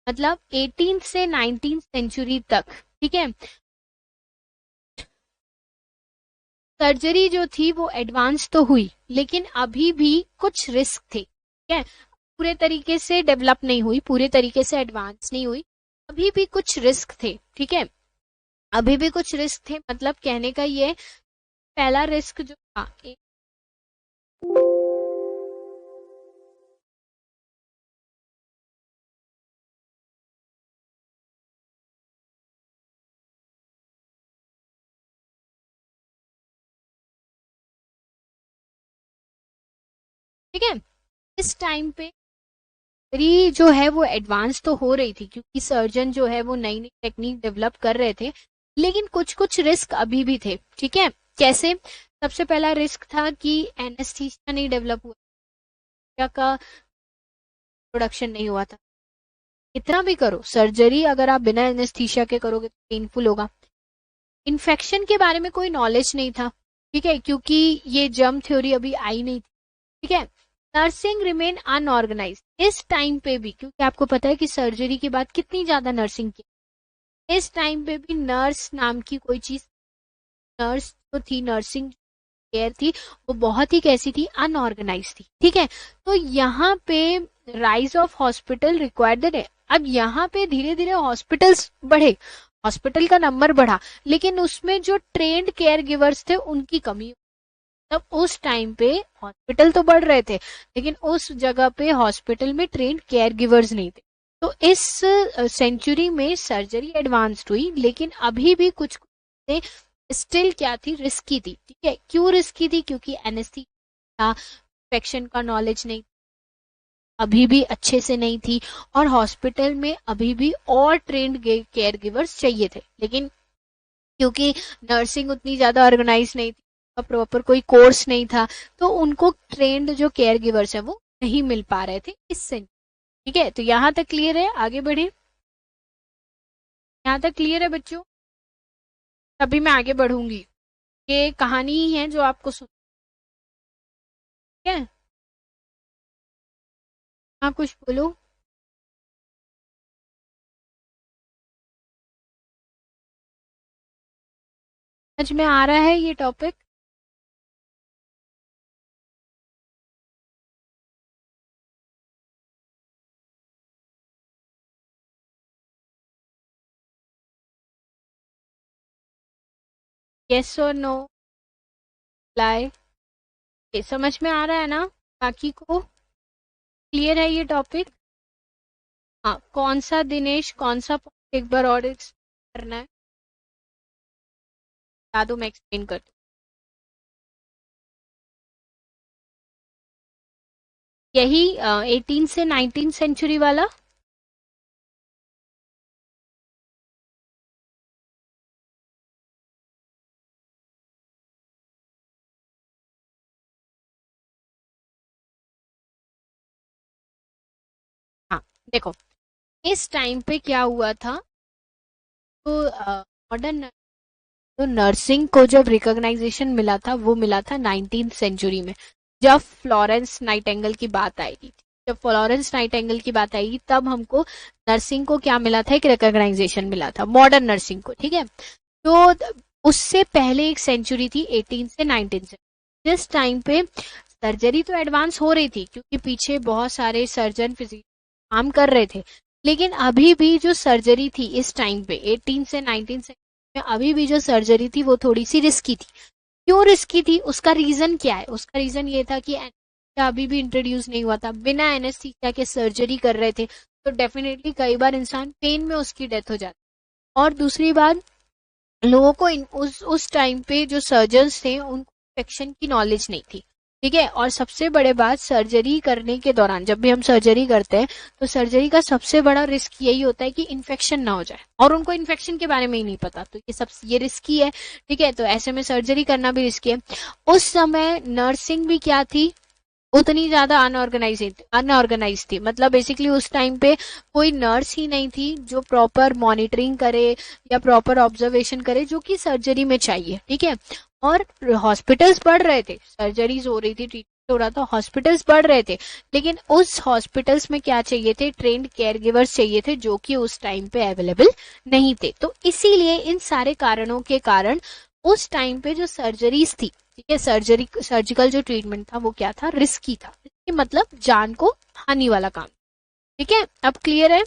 मतलब 18th से 19th सेंचुरी तक, ठीक है, सर्जरी जो थी वो एडवांस तो हुई लेकिन अभी भी कुछ रिस्क थे, ठीक है। पूरे तरीके से डेवलप नहीं हुई, पूरे तरीके से एडवांस नहीं हुई, अभी भी कुछ रिस्क थे, ठीक है। अभी भी कुछ रिस्क थे, मतलब कहने का ये, पहला रिस्क जो था, ठीक है, इस टाइम पे सर्जरी जो है वो एडवांस तो हो रही थी, क्योंकि सर्जन जो है वो नई नई टेक्निक डेवलप कर रहे थे, लेकिन कुछ कुछ रिस्क अभी भी थे, ठीक है। कैसे? सबसे पहला रिस्क था कि एनेस्थीसिया नहीं डेवलप हुआ का प्रोडक्शन नहीं हुआ था। इतना भी करो, सर्जरी अगर आप बिना एनेस्थीसिया के करोगे तो पेनफुल होगा। इन्फेक्शन के बारे में कोई नॉलेज नहीं था, ठीक है, क्योंकि ये जर्म थ्योरी अभी आई नहीं थी, ठीक है। नर्सिंग रिमेन अनऑर्गेनाइज इस टाइम पे भी, क्योंकि आपको पता है कि सर्जरी के बाद कितनी ज्यादा नर्सिंग की, इस टाइम पे भी नर्स नाम की कोई चीज, नर्स जो थी, नर्सिंग केयर थी, वो बहुत ही कैसी थी, अनऑर्गेनाइज थी, ठीक है। तो यहाँ पे राइज ऑफ हॉस्पिटल रिक्वायर्ड है। अब यहाँ पे धीरे धीरे हॉस्पिटल्स बढ़े, हॉस्पिटल का नंबर बढ़ा, लेकिन उसमें जो ट्रेंड केयर गिवर्स थे उनकी कमी। तब उस टाइम पे हॉस्पिटल तो बढ़ रहे थे, लेकिन उस जगह पे हॉस्पिटल में ट्रेंड केयर गिवर्स नहीं थे। तो इस सेंचुरी में सर्जरी एडवांस्ड हुई, लेकिन अभी भी कुछ स्टिल क्या थी, रिस्की थी, ठीक है। क्यों रिस्की थी? क्योंकि एनेस्थीसिया, इन्फेक्शन का नॉलेज नहीं, अभी भी अच्छे से नहीं थी, और हॉस्पिटल में अभी भी और ट्रेंड केयर गिवर्स चाहिए थे। लेकिन क्योंकि नर्सिंग उतनी ज्यादा ऑर्गेनाइज नहीं थी, प्रॉपर कोई कोर्स नहीं था, तो उनको ट्रेंड जो केयर गिवर्स है वो नहीं मिल पा रहे थे इससे, ठीक है। तो यहाँ तक क्लियर है, आगे बढ़े। यहाँ तक क्लियर है बच्चों? तभी मैं आगे बढ़ूंगी। ये कहानी ही है जो आपको सुन, ठीक है। हाँ, कुछ बोलो। समझ में आ रहा है ये टॉपिक? यस और नो, लाए, ये समझ में आ रहा है ना? बाकी को क्लियर है ये टॉपिक? हाँ, कौन सा दिनेश, कौन सा point एक बार और करना है, बता दो, मैं एक्सप्लेन कर दूँ। यही 18 से 19 सेंचुरी वाला। हाँ, देखो, इस टाइम पे क्या हुआ था, तो मॉडर्न, तो नर्सिंग को जब रिकॉग्नाइजेशन मिला था वो मिला था 19th सेंचुरी में, जब फ्लोरेंस नाइटेंगल की बात आएगी। जब फ्लोरेंस नाइटेंगल की बात आएगी तब हमको नर्सिंग को क्या मिला था, एक रिकॉग्नाइजेशन मिला था, मॉडर्न नर्सिंग को, ठीक है। तो उससे पहले एक सेंचुरी थी 18 से 19 से, जिस टाइम पे सर्जरी तो एडवांस हो रही थी, क्योंकि पीछे बहुत सारे सर्जन फिजिशियन काम कर रहे थे, लेकिन अभी भी जो सर्जरी थी इस टाइम पे 18 से 19 से में, अभी भी जो सर्जरी थी वो थोड़ी सी रिस्की थी। क्यों रिस्की थी? उसका रीजन क्या है? उसका रीजन ये था कि एनेस्थीसिया अभी भी इंट्रोड्यूस नहीं हुआ था, बिना एनेस्थीसिया के सर्जरी कर रहे थे, तो डेफिनेटली कई बार इंसान पेन में उसकी डेथ हो जाती। और दूसरी बात, लोगों को उस टाइम पे जो सर्जन्स थे उनको इन्फेक्शन की नॉलेज नहीं थी, ठीक है। और सबसे बड़े बात, सर्जरी करने के दौरान जब भी हम सर्जरी करते हैं तो सर्जरी का सबसे बड़ा रिस्क यही होता है कि इन्फेक्शन ना हो जाए, और उनको इन्फेक्शन के बारे में ही नहीं पता, तो ये रिस्की है, ठीक है। तो ऐसे में सर्जरी करना भी रिस्की है। उस समय नर्सिंग भी क्या थी, उतनी ज्यादा अनऑर्गेनाइज थी, मतलब बेसिकली उस टाइम पे कोई नर्स ही नहीं थी जो प्रॉपर मॉनिटरिंग करे या प्रॉपर ऑब्जर्वेशन करे, जो कि सर्जरी में चाहिए, ठीक है। और हॉस्पिटल्स बढ़ रहे थे, सर्जरीज हो रही थी, ट्रीटमेंट हो रहा था, हॉस्पिटल्स बढ़ रहे थे, लेकिन उस हॉस्पिटल्स में क्या चाहिए थे, ट्रेंड केयर गिवर्स चाहिए थे, जो कि उस टाइम पे अवेलेबल नहीं थे। तो इसीलिए इन सारे कारणों के कारण उस टाइम पे जो सर्जरीज थी, ठीक है, सर्जिकल जो ट्रीटमेंट था वो क्या था, रिस्की था, रिस्की मतलब जान को हानि वाला काम, ठीक है। अब क्लियर है?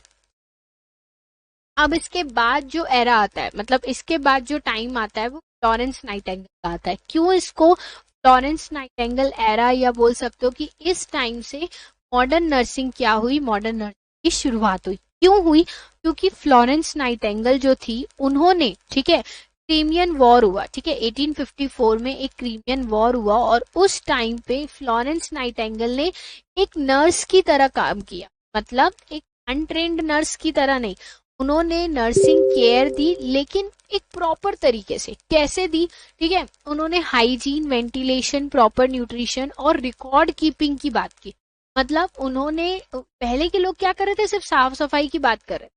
अब इसके बाद जो एरा आता है, मतलब इसके बाद जो टाइम आता है वो फ्लोरेंस नाइटेंगल का आता है। क्यों इसको फ्लोरेंस नाइटेंगल एरा या बोल सकते हो कि इस टाइम से मॉडर्न नर्सिंग क्या हुई, मॉडर्न नर्सिंग की शुरुआत हुई। क्यों हुई? क्योंकि फ्लोरेंस नाइटेंगल जो थी उन्होंने, ठीक है, क्रीमियन वॉर हुआ, ठीक है, 1854 में एक क्रीमियन वॉर हुआ, और उस टाइम पे फ्लोरेंस नाइटेंगल ने एक नर्स की तरह काम किया, मतलब एक अनट्रेन्ड नर्स की तरह नहीं, उन्होंने नर्सिंग केयर दी, लेकिन एक प्रॉपर तरीके से। कैसे दी? ठीक है, उन्होंने हाइजीन, वेंटिलेशन, प्रॉपर न्यूट्रिशन और रिकॉर्ड कीपिंग की बात की। मतलब उन्होंने, पहले के लोग क्या कर रहे थे, सिर्फ साफ सफाई की बात कर रहे थे,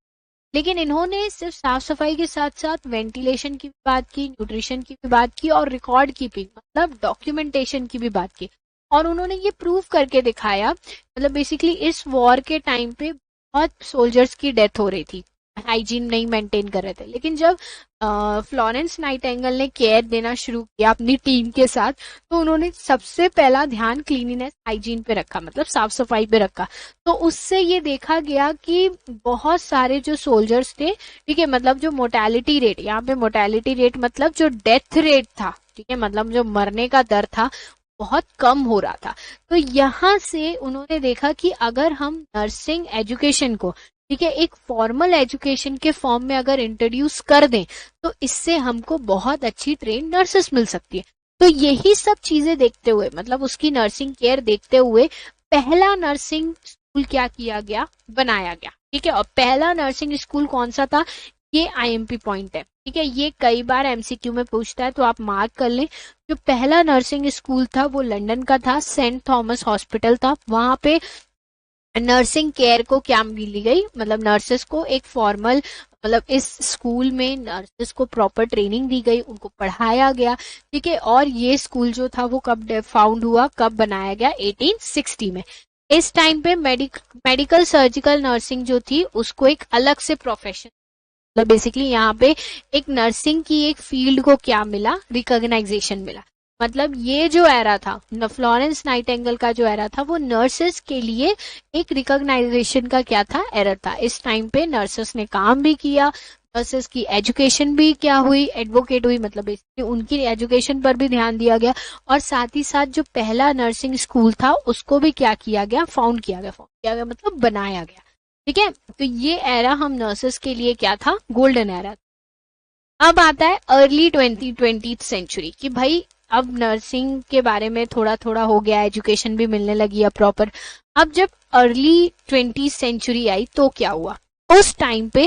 लेकिन इन्होंने सिर्फ साफ सफाई के साथ साथ वेंटिलेशन की भी बात की, न्यूट्रिशन की भी बात की और रिकॉर्ड कीपिंग मतलब डॉक्यूमेंटेशन की भी बात की। और उन्होंने ये प्रूव करके दिखाया, मतलब बेसिकली इस वॉर के टाइम पे बहुत सोल्जर्स की डेथ हो रही थी, हाइजीन नहीं मेंटेन कर रहे थे। लेकिन जब फ्लोरेंस नाइटिंगेल ने केयर देना शुरू किया अपनी टीम के साथ, तो उन्होंने सबसे पहला ध्यान क्लीनिनेस, हाइजीन पे रखा, मतलब साफ सफाई पे रखा। तो उससे ये देखा गया कि बहुत सारे जो सोल्जर्स थे, ठीक है, मतलब जो मोर्टेलिटी रेट, यहाँ पे मोर्टेलिटी रेट मतलब जो डेथ रेट था, ठीक है, मतलब जो मरने का दर था, बहुत कम हो रहा था। तो यहाँ से उन्होंने देखा कि अगर हम नर्सिंग एजुकेशन को, ठीक है, एक फॉर्मल एजुकेशन के फॉर्म में अगर इंट्रोड्यूस कर दें, तो इससे हमको बहुत अच्छी ट्रेन नर्सेस मिल सकती है। तो यही सब चीजें देखते हुए, मतलब उसकी नर्सिंग केयर देखते हुए, पहला नर्सिंग स्कूल क्या किया गया, बनाया गया। ठीक है, और पहला नर्सिंग स्कूल कौन सा था, ये आईएमपी पॉइंट है। ठीक है, ये कई बार एमसीक्यू में पूछता है, तो आप मार्क कर लें। जो पहला नर्सिंग स्कूल था वो लंदन का था, सेंट थॉमस हॉस्पिटल था। वहां पे नर्सिंग केयर को क्या मिली गई, मतलब नर्सेस को एक फॉर्मल, मतलब इस स्कूल में नर्सेस को प्रॉपर ट्रेनिंग दी गई, उनको पढ़ाया गया। ठीक है, और ये स्कूल जो था वो कब फाउंड हुआ, कब बनाया गया, 1860 में। इस टाइम पे मेडिकल सर्जिकल नर्सिंग जो थी उसको एक अलग से प्रोफेशन, मतलब बेसिकली यहाँ पे एक नर्सिंग की एक फील्ड को क्या मिला, रिकॉग्नाइजेशन मिला। मतलब ये जो एरा था, फ्लोरेंस नाइटिंगेल का जो एरा था, वो नर्सेस के लिए एक रिकॉग्नाइजेशन का क्या था, एरा था। इस टाइम पे नर्सेस ने काम भी किया, नर्सेस की एजुकेशन भी क्या हुई, एडवोकेट हुई, मतलब बेसिकली उनकी एजुकेशन पर भी ध्यान दिया गया। और साथ ही साथ जो पहला नर्सिंग स्कूल था उसको भी क्या किया गया, फाउंड किया गया मतलब बनाया गया। ठीक है, तो ये एरा हम नर्सेस के लिए क्या था, गोल्डन एरा। अब आता है अर्ली 20th सेंचुरी कि भाई अब नर्सिंग के बारे में थोड़ा थोड़ा हो गया, एजुकेशन भी मिलने लगी है प्रॉपर। अब जब अर्ली 20th सेंचुरी आई तो क्या हुआ, उस टाइम पे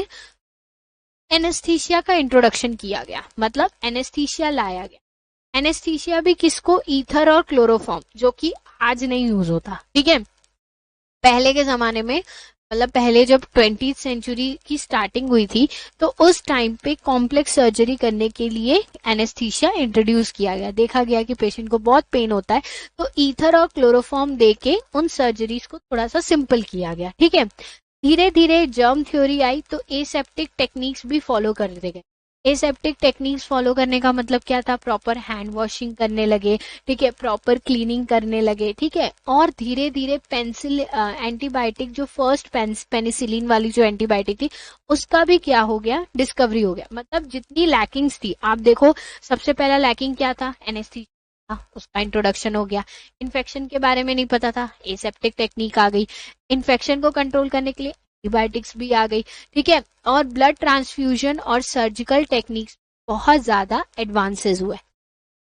एनेस्थीसिया का इंट्रोडक्शन किया गया, मतलब एनेस्थीसिया लाया गया। एनेस्थीसिया भी किसको, ईथर और क्लोरोफॉर्म, जो कि आज नहीं यूज होता। ठीक है, पहले के जमाने में, मतलब पहले जब 20th सेंचुरी की स्टार्टिंग हुई थी, तो उस टाइम पे कॉम्प्लेक्स सर्जरी करने के लिए एनेस्थीसिया इंट्रोड्यूस किया गया। देखा गया कि पेशेंट को बहुत पेन होता है, तो ईथर और क्लोरोफॉर्म देके उन सर्जरीज को थोड़ा सा सिंपल किया गया। ठीक है, धीरे धीरे जर्म थ्योरी आई तो एसेप्टिक टेक्निक्स भी फॉलो करते गए। एसेप्टिक टेक्निक्स फॉलो करने का मतलब क्या था, प्रॉपर हैंड वॉशिंग करने लगे, ठीक है, प्रॉपर क्लीनिंग करने लगे। ठीक है, और धीरे धीरे पेंसिल एंटीबायोटिक, जो फर्स्ट पेनिसिलिन वाली जो एंटीबायोटिक थी, उसका भी क्या हो गया, डिस्कवरी हो गया। मतलब जितनी लैकिंग्स थी, आप देखो सबसे पहला लैकिंग क्या था, एनेस्थीसिया, उसका इंट्रोडक्शन हो गया। इन्फेक्शन के बारे में नहीं पता था, एसेप्टिक टेक्निक आ गई। इन्फेक्शन को कंट्रोल करने के लिए एंटीबायोटिक्स भी आ गई। ठीक है, और ब्लड ट्रांसफ्यूजन और सर्जिकल टेक्निक्स बहुत ज्यादा एडवांसेस हुए।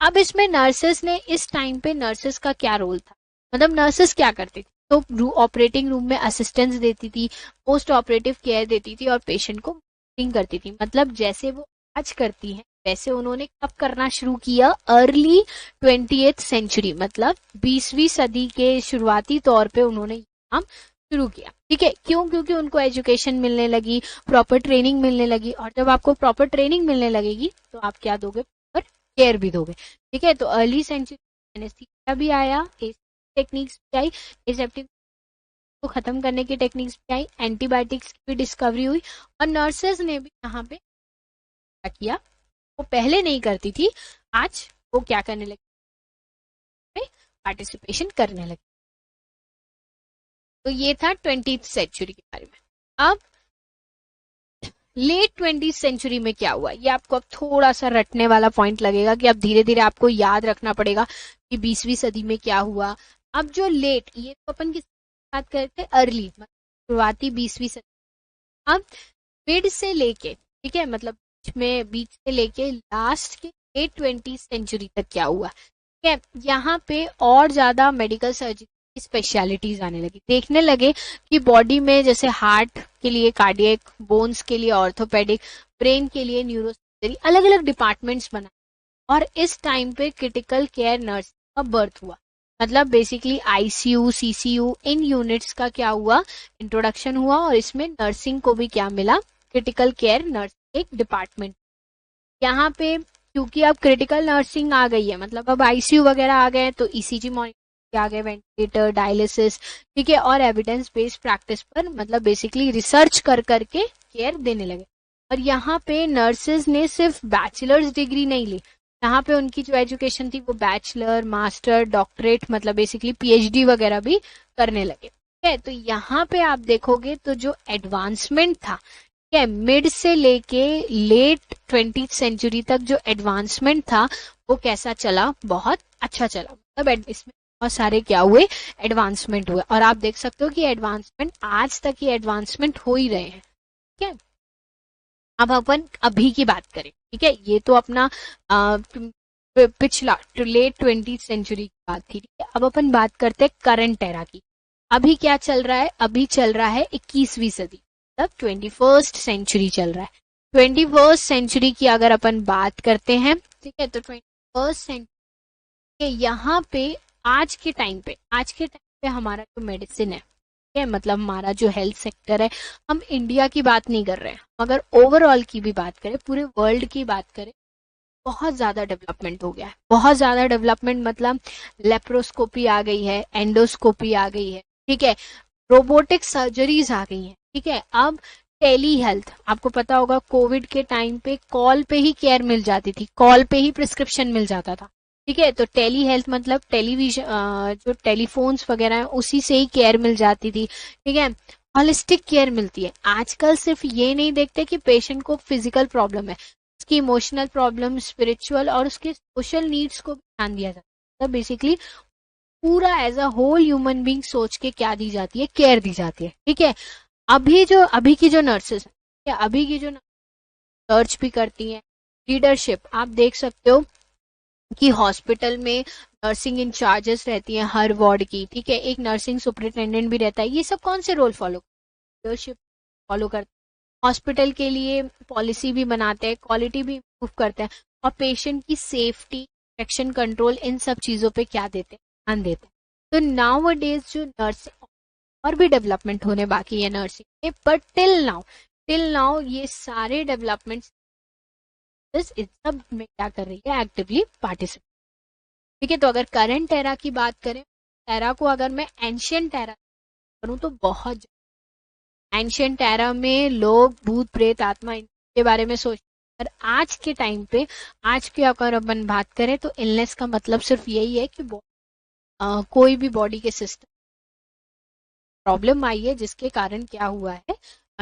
अब इसमें नर्सेस ने, इस टाइम पे नर्सेस का क्या रोल था, मतलब नर्सेस क्या करती थी, तो ऑपरेटिंग रूम में असिस्टेंस देती थी, पोस्ट ऑपरेटिव केयर देती थी और पेशेंट को मॉनिटरिंग करती थी। मतलब जैसे वो आज करती हैं वैसे उन्होंने कब करना शुरू किया, अर्ली 20th सेंचुरी, मतलब 20वीं सदी के शुरुआती तौर पे उन्होंने काम शुरू किया। ठीक है, क्यों, क्योंकि उनको एजुकेशन मिलने लगी, प्रॉपर ट्रेनिंग मिलने लगी, और जब आपको प्रॉपर ट्रेनिंग मिलने लगेगी तो आप क्या दोगे, प्रॉपर केयर भी दोगे। ठीक है, तो अर्ली सेंचुरी एनेस्थीसिया भी आया, टेक्निक्स भी आई, एसेप्टिक को खत्म करने की टेक्निक्स भी आई, एंटीबायोटिक्स की भी डिस्कवरी हुई, और नर्सेस ने भी यहाँ पे क्या किया, वो पहले नहीं करती थी, आज वो क्या करने लगी, पार्टिसिपेशन करने लगी। तो ये था 20th सेंचुरी के बारे में। अब लेट 20th सेंचुरी में क्या हुआ, ये आपको अब थोड़ा सा रटने वाला पॉइंट लगेगा कि अब धीरे धीरे आपको याद रखना पड़ेगा कि 20वीं सदी में क्या हुआ। अब जो लेट, ये तो अपन किस बात करते हैं, अर्ली, मतलब शुरुआती 20वीं सदी। अब मिड से लेके, ठीक है, मतलब बीच से लेके लास्ट के लेट 20th सेंचुरी तक क्या हुआ। ठीक है, यहाँ पे और ज्यादा मेडिकल सर्जरी स्पेशलिटीज आने लगी, देखने लगे कि बॉडी में जैसे हार्ट के लिए कार्डियक, बोन्स के लिए ऑर्थोपेडिक, ब्रेन के लिए न्यूरोसर्जरी, अलग अलग डिपार्टमेंट्स बनाए। और इस टाइम पे क्रिटिकल केयर नर्स का बर्थ हुआ, मतलब बेसिकली आईसीयू, सीसीयू, इन यूनिट्स का क्या हुआ, इंट्रोडक्शन हुआ। और इसमें नर्सिंग को भी क्या मिला, क्रिटिकल केयर नर्स एक डिपार्टमेंट। यहाँ पे क्योंकि अब क्रिटिकल नर्सिंग आ गई है, मतलब अब आईसीयू वगैरह आ गए, तो ईसीजी मॉनिटर आ गए, वेंटिलेटर, डायलिसिस, ठीक है, और एविडेंस बेस्ड प्रैक्टिस पर मतलब बेसिकली रिसर्च कर करके केयर देने लगे। और यहाँ पे नर्सेज ने सिर्फ बैचलर्स डिग्री नहीं ली, यहाँ पे उनकी जो एजुकेशन थी वो बैचलर, मास्टर, डॉक्टरेट, मतलब बेसिकली पीएचडी वगैरह भी करने लगे। ठीक है, तो यहाँ पे आप देखोगे तो जो एडवांसमेंट था, ठीक है, मिड से लेके लेट 20th सेंचुरी तक जो एडवांसमेंट था वो कैसा चला, बहुत अच्छा चला। मतलब इसमें बहुत सारे क्या हुए, एडवांसमेंट हुए। और आप देख सकते हो कि एडवांसमेंट आज तक ही एडवांसमेंट हो ही रहे हैं। ठीक है, अब अपन अभी की बात करें, ठीक है, ये तो अपना पिछला लेट 20th सेंचुरी की बात थी। ठीक है, अब अपन बात करते हैं करंट एरा की। अभी क्या चल रहा है, अभी चल रहा है 21वीं सदी, मतलब 21st सेंचुरी चल रहा है। 21st सेंचुरी की अगर अपन बात करते हैं, ठीक है, तो 21st सेंचुरी यहाँ पे आज के टाइम पे हमारा जो मेडिसिन है, ठीक है, मतलब हमारा जो हेल्थ सेक्टर है, हम इंडिया की बात नहीं कर रहे हैं, अगर ओवरऑल की भी बात करें, पूरे वर्ल्ड की बात करें, बहुत ज्यादा डेवलपमेंट हो गया है। बहुत ज्यादा डेवलपमेंट मतलब लेप्रोस्कोपी आ गई है, एंडोस्कोपी आ गई है, ठीक है, रोबोटिक सर्जरीज आ गई हैं। ठीक है, अब टेली हेल्थ, आपको पता होगा कोविड के टाइम पे कॉल पे ही केयर मिल जाती थी, कॉल पे ही प्रिस्क्रिप्शन मिल जाता था। ठीक है, तो टेली हेल्थ मतलब टेलीविजन, जो टेलीफोन्स वगैरह है उसी से ही केयर मिल जाती थी। ठीक है, होलिस्टिक केयर मिलती है। आजकल सिर्फ ये नहीं देखते कि पेशेंट को फिजिकल प्रॉब्लम है, उसकी इमोशनल प्रॉब्लम, स्पिरिचुअल और उसके सोशल नीड्स को ध्यान दिया जाता है। तो बेसिकली पूरा as a whole human being सोच के क्या दी जाती है, केयर दी जाती है। ठीक है, अभी की जो नर्सेस है, अभी की जो सर्च भी करती हैं, लीडरशिप आप देख सकते हो कि हॉस्पिटल में नर्सिंग इंचार्जेस रहती हैं हर वार्ड की। ठीक है, एक नर्सिंग सुपरिटेंडेंट भी रहता है। ये सब कौन से रोल फॉलो, लीडरशिप फॉलो करते हैं, हॉस्पिटल के लिए पॉलिसी भी बनाते हैं, क्वालिटी भी इम्प्रूव करते हैं, और पेशेंट की सेफ्टी, इन्फेक्शन कंट्रोल, इन सब चीजों पे क्या देते हैं, ध्यान देते हैं। तो नाउ अ डेज जो नर्सिंग और भी डेवलपमेंट होने बाकी है नर्सिंग में, बट टिल नाउ ये सारे डेवलपमेंट्स इस सब में क्या कर रही है, एक्टिवली पार्टिसिपेट। ठीक है, तो अगर करंट एरा की बात करें, एरा को अगर मैं एंशियंट एरा करूं तो बहुत, एंशियंट एरा में लोग भूत प्रेत आत्मा इनके बारे में सोचते हैं। पर आज के टाइम पे, आज के अगर अपन बात करें तो इलनेस का मतलब सिर्फ यही है कि कोई भी बॉडी के सिस्टम प्रॉब्लम आई है जिसके कारण क्या हुआ है,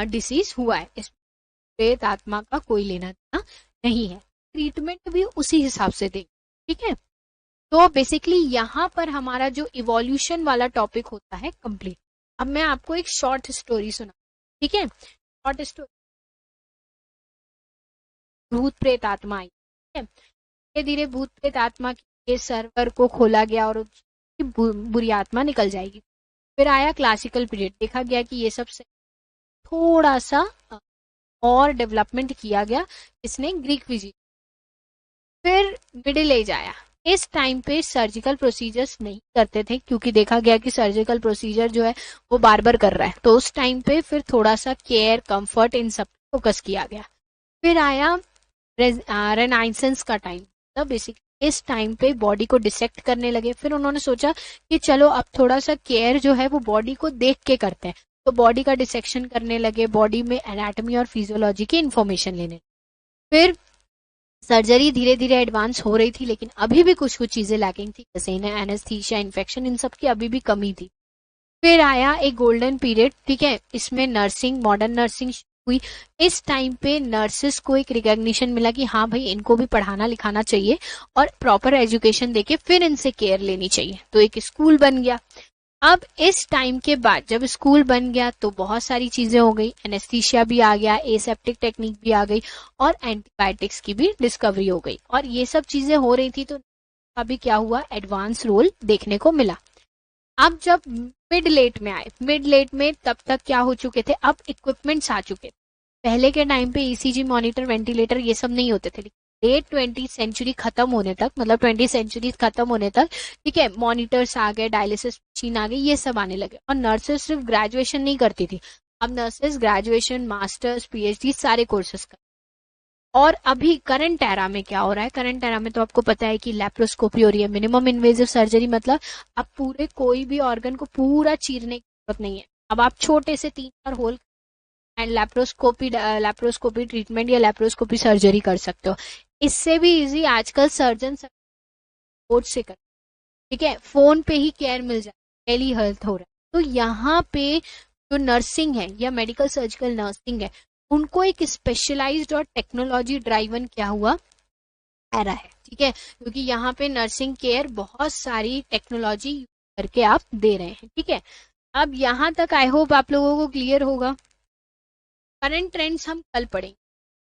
डिसीज हुआ है। इस प्रेत आत्मा का कोई लेना देना नहीं है, ट्रीटमेंट भी उसी हिसाब से देंगे। ठीक है, तो बेसिकली यहाँ पर हमारा जो इवोल्यूशन वाला टॉपिक होता है कंप्लीट। अब मैं आपको एक शॉर्ट स्टोरी सुना, ठीक है, शॉर्ट स्टोरी, भूत प्रेत आत्मा आई। ठीक है, धीरे धीरे भूत प्रेत आत्मा के सर्वर को खोला गया और उसकी बुरी आत्मा निकल जाएगी। फिर आया क्लासिकल पीरियड, देखा गया कि ये सब से थोड़ा सा और डेवलपमेंट किया गया, इसने ग्रीक फिजिक्स। फिर मिडिल एज आया, इस टाइम पे सर्जिकल प्रोसीजर्स नहीं करते थे क्योंकि देखा गया कि सर्जिकल प्रोसीजर जो है वो बार बार कर रहा है, तो उस टाइम पे फिर थोड़ा सा केयर, कंफर्ट, इन सब फोकस किया गया। फिर आया रेनाइसेंस का टाइम, मतलब बेसिकली इस टाइम पे बॉडी को डिसेक्ट करने लगे। फिर उन्होंने सोचा कि चलो अब थोड़ा सा केयर जो है वो बॉडी को देख के करते हैं, तो बॉडी का डिसेक्शन करने लगे, बॉडी में एनाटॉमी और फिजियोलॉजी की इंफॉर्मेशन लेने। फिर सर्जरी धीरे धीरे एडवांस हो रही थी, लेकिन अभी भी कुछ कुछ चीजें लैकिंग थी, जैसे एनेस्थीसिया, इन्फेक्शन, इन सब की अभी भी कमी थी। फिर आया एक गोल्डन पीरियड, ठीक है, इसमें नर्सिंग, मॉडर्न नर्सिंग हुई। इस टाइम पे नर्सेस को एक रिकॉग्निशन मिला कि हाँ भाई इनको भी पढ़ाना लिखाना चाहिए और प्रॉपर एजुकेशन देके फिर इनसे केयर लेनी चाहिए, तो एक स्कूल बन गया। अब इस टाइम के बाद जब स्कूल बन गया तो बहुत सारी चीजें हो गई, एनेस्थीसिया भी आ गया, एसेप्टिक टेक्निक भी आ गई और एंटीबायोटिक्स की भी डिस्कवरी हो गई, और ये सब चीजें हो रही थी तो अभी क्या हुआ, एडवांस रोल देखने को मिला। अब जब मिड लेट में आए, मिड लेट में तब तक क्या हो चुके थे, अब इक्विपमेंट्स आ चुके थे। पहले के टाइम पे ईसीजी मॉनिटर, वेंटिलेटर ये सब नहीं होते थे। लेट 20th सेंचुरी खत्म होने तक, मतलब 20th सेंचुरी खत्म होने तक, ठीक है, मॉनिटर्स आ गए, डायलिसिस मशीन आ गई, ये सब आने लगे। और नर्सेस सिर्फ ग्रेजुएशन नहीं करती थी, अब नर्सेस ग्रेजुएशन, मास्टर्स, पीएचडी सारे कोर्सेस कर। और अभी करंट एरा में क्या हो रहा है, करंट एरा में तो आपको पता है कि लैप्रोस्कोपी हो रही है, मिनिमम इन्वेजिव सर्जरी, मतलब अब पूरे कोई भी ऑर्गन को पूरा चीरने की जरूरत नहीं है, अब आप छोटे से 3-4 होल एंड लैप्रोस्कोपी ट्रीटमेंट या लैप्रोस्कोपी सर्जरी कर सकते हो। इससे भी इजी आजकल सर्जन से कर, ठीक है, फोन पे ही केयर मिल जाए, टेली हेल्थ हो रहा है। तो यहाँ पे जो नर्सिंग है या मेडिकल सर्जिकल नर्सिंग है, उनको एक स्पेशलाइज्ड और टेक्नोलॉजी ड्राइवन क्या हुआ, एरा है, ठीक है, क्योंकि यहाँ पे नर्सिंग केयर बहुत सारी टेक्नोलॉजी करके आप दे रहे हैं, ठीक है। अब यहाँ तक आई होप आप लोगों को क्लियर होगा। करंट ट्रेंड्स हम कल पढ़ेंगे,